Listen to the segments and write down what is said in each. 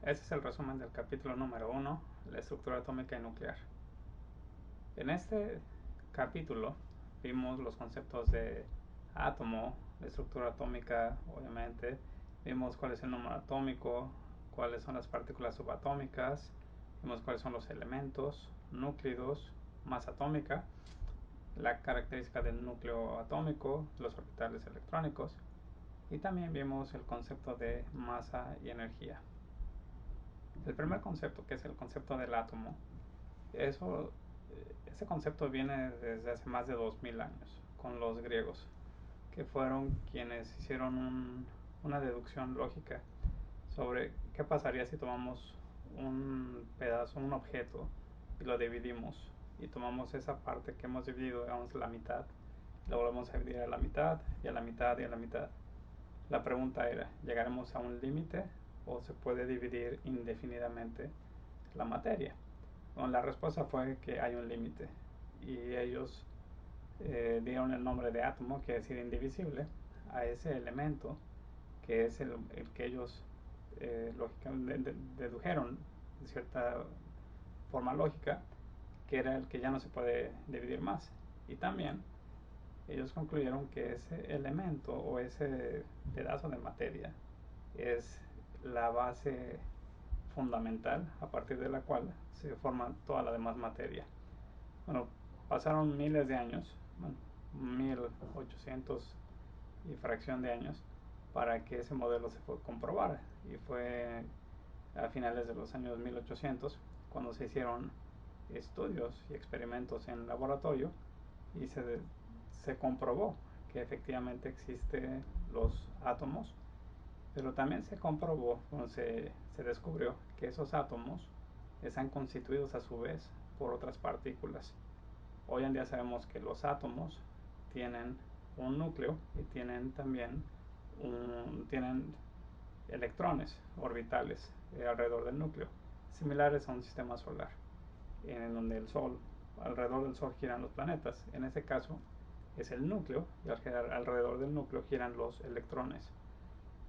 Este es el resumen del capítulo número 1, la estructura atómica y nuclear. En este capítulo vimos los conceptos de átomo, de estructura atómica, obviamente. Vimos cuál es el número atómico, cuáles son las partículas subatómicas, vimos cuáles son los elementos, núcleos, masa atómica, la característica del núcleo atómico, los orbitales electrónicos, y también vimos el concepto de masa y energía. El primer concepto, que es el concepto del átomo, ese concepto viene desde hace más de 2000 años con los griegos, que fueron quienes hicieron una deducción lógica sobre qué pasaría si tomamos un pedazo, un objeto, y lo dividimos, y tomamos esa parte que hemos dividido, digamos la mitad, y lo volvemos a dividir a la mitad, y a la mitad, y a la mitad. La pregunta era, ¿llegaremos a un límite o se puede dividir indefinidamente la materia? Bueno, la respuesta fue que hay un límite, y ellos dieron el nombre de átomo, que es decir indivisible, a ese elemento que es el que ellos lógicamente dedujeron de cierta forma lógica que era el que ya no se puede dividir más. Y también ellos concluyeron que ese elemento o ese pedazo de materia es la base fundamental a partir de la cual se forma toda la demás materia. Bueno, pasaron miles de años, bueno, 1800 y fracción de años, para que ese modelo se comprobara. Y fue a finales de los años 1800 cuando se hicieron estudios y experimentos en laboratorio y se comprobó que efectivamente existen los átomos, pero también se comprobó, bueno, se descubrió que esos átomos están constituidos a su vez por otras partículas. Hoy en día sabemos que los átomos tienen un núcleo y tienen también tienen electrones orbitales alrededor del núcleo, similares a un sistema solar, en donde el Sol, alrededor del Sol giran los planetas. En este caso es el núcleo, y alrededor del núcleo giran los electrones.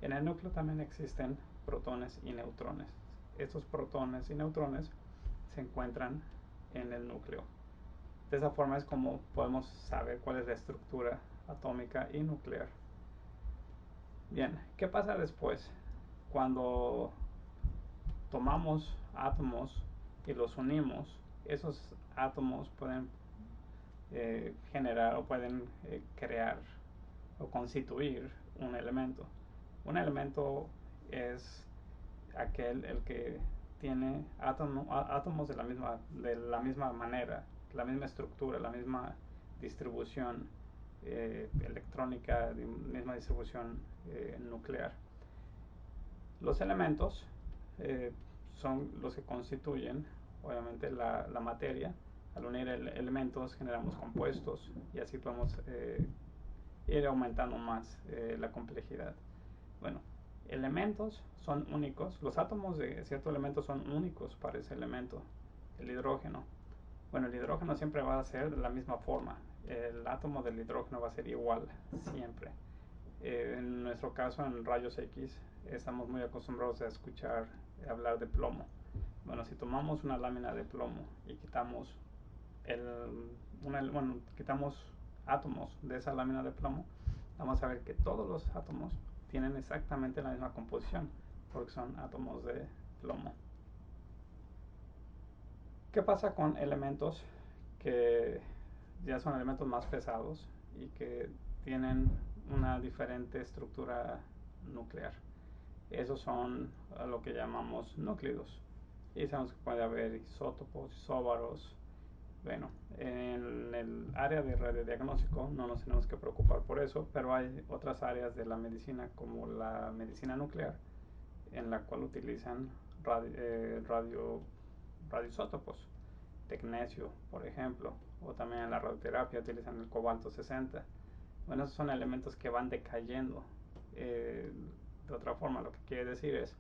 En el núcleo también existen protones y neutrones. Estos protones y neutrones se encuentran en el núcleo. De esa forma es como podemos saber cuál es la estructura atómica y nuclear. Bien, ¿qué pasa después? Cuando tomamos átomos y los unimos, esos átomos pueden generar o pueden crear o constituir un elemento. Un elemento es aquel el que tiene átomos de la misma manera, la misma estructura, la misma distribución electrónica, misma distribución nuclear. Los elementos son los que constituyen, obviamente, la materia. Al unir elementos generamos compuestos y así podemos ir aumentando más la complejidad. Bueno, elementos son únicos, los átomos de cierto elemento son únicos para ese elemento. El hidrógeno. Bueno, el hidrógeno siempre va a ser de la misma forma. El átomo del hidrógeno va a ser igual siempre. En nuestro caso, en rayos X, estamos muy acostumbrados a escuchar hablar de plomo. Bueno, si tomamos una lámina de plomo y quitamos quitamos átomos de esa lámina de plomo, vamos a ver que todos los átomos tienen exactamente la misma composición, porque son átomos de plomo. ¿Qué pasa con elementos que ya son elementos más pesados y que tienen una diferente estructura nuclear? Esos son lo que llamamos núclidos. Y sabemos que puede haber isótopos, isóbaros. Bueno, en el área de radiodiagnóstico no nos tenemos que preocupar por eso, pero hay otras áreas de la medicina como la medicina nuclear en la cual utilizan radioisótopos, tecnesio, por ejemplo, o también en la radioterapia utilizan el cobalto 60. Bueno, esos son elementos que van decayendo. De otra forma, lo que quiere decir es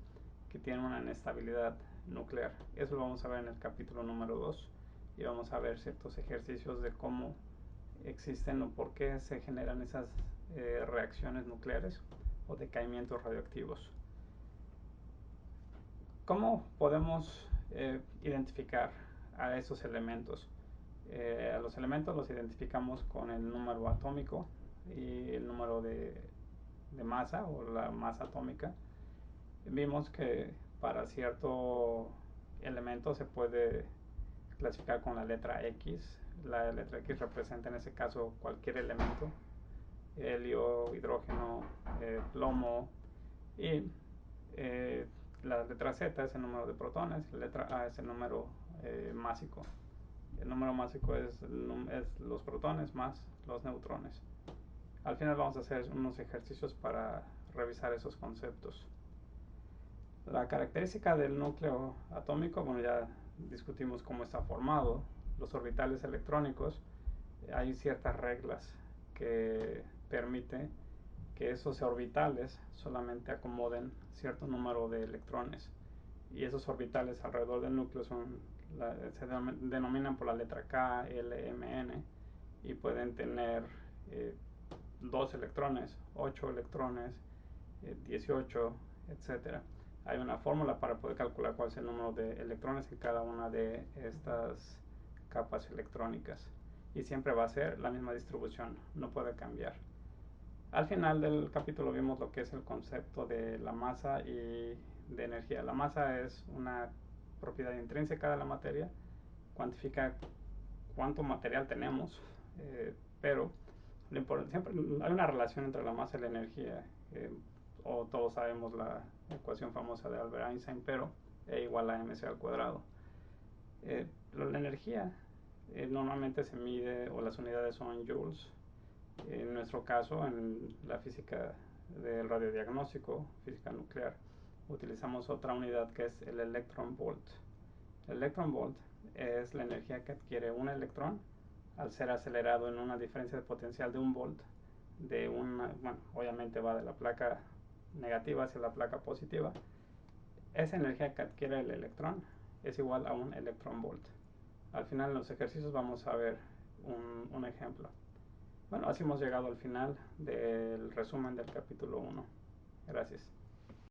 que tienen una inestabilidad nuclear. Eso lo vamos a ver en el capítulo número 2 y vamos a ver ciertos ejercicios de cómo existen o por qué se generan esas reacciones nucleares o decaimientos radioactivos. ¿Cómo podemos identificar a esos elementos? A los elementos los identificamos con el número atómico y el número de masa o la masa atómica. Vimos que para cierto elemento se puede clasificar con la letra X. La letra X representa en ese caso cualquier elemento: helio, hidrógeno, plomo. Y la letra Z es el número de protones, la letra A es el número másico. El número másico es los protones más los neutrones. Al final vamos a hacer unos ejercicios para revisar esos conceptos. La característica del núcleo atómico, bueno, ya discutimos cómo está formado. Los orbitales electrónicos, hay ciertas reglas que permiten que esos orbitales solamente acomoden cierto número de electrones. Y esos orbitales alrededor del núcleo se denominan por la letra K, L, M, N, y pueden tener 2 electrones, 8 electrones, 18, etcétera. Hay una fórmula para poder calcular cuál es el número de electrones en cada una de estas capas electrónicas. Y siempre va a ser la misma distribución, no puede cambiar. Al final del capítulo vimos lo que es el concepto de la masa y de energía. La masa es una propiedad intrínseca de la materia, cuantifica cuánto material tenemos, pero siempre hay una relación entre la masa y la energía. O todos sabemos la ecuación famosa de Albert Einstein, pero E igual a mc al cuadrado. La energía normalmente se mide, o las unidades son joules. En nuestro caso, en la física del radiodiagnóstico, física nuclear, utilizamos otra unidad que es el electron volt. El electron volt es la energía que adquiere un electrón al ser acelerado en una diferencia de potencial de 1 volt. Obviamente va de la placa negativa hacia la placa positiva. Esa energía que adquiere el electrón es igual a un electron volt. Al final en los ejercicios vamos a ver un ejemplo. Bueno, así hemos llegado al final del resumen del capítulo 1. Gracias.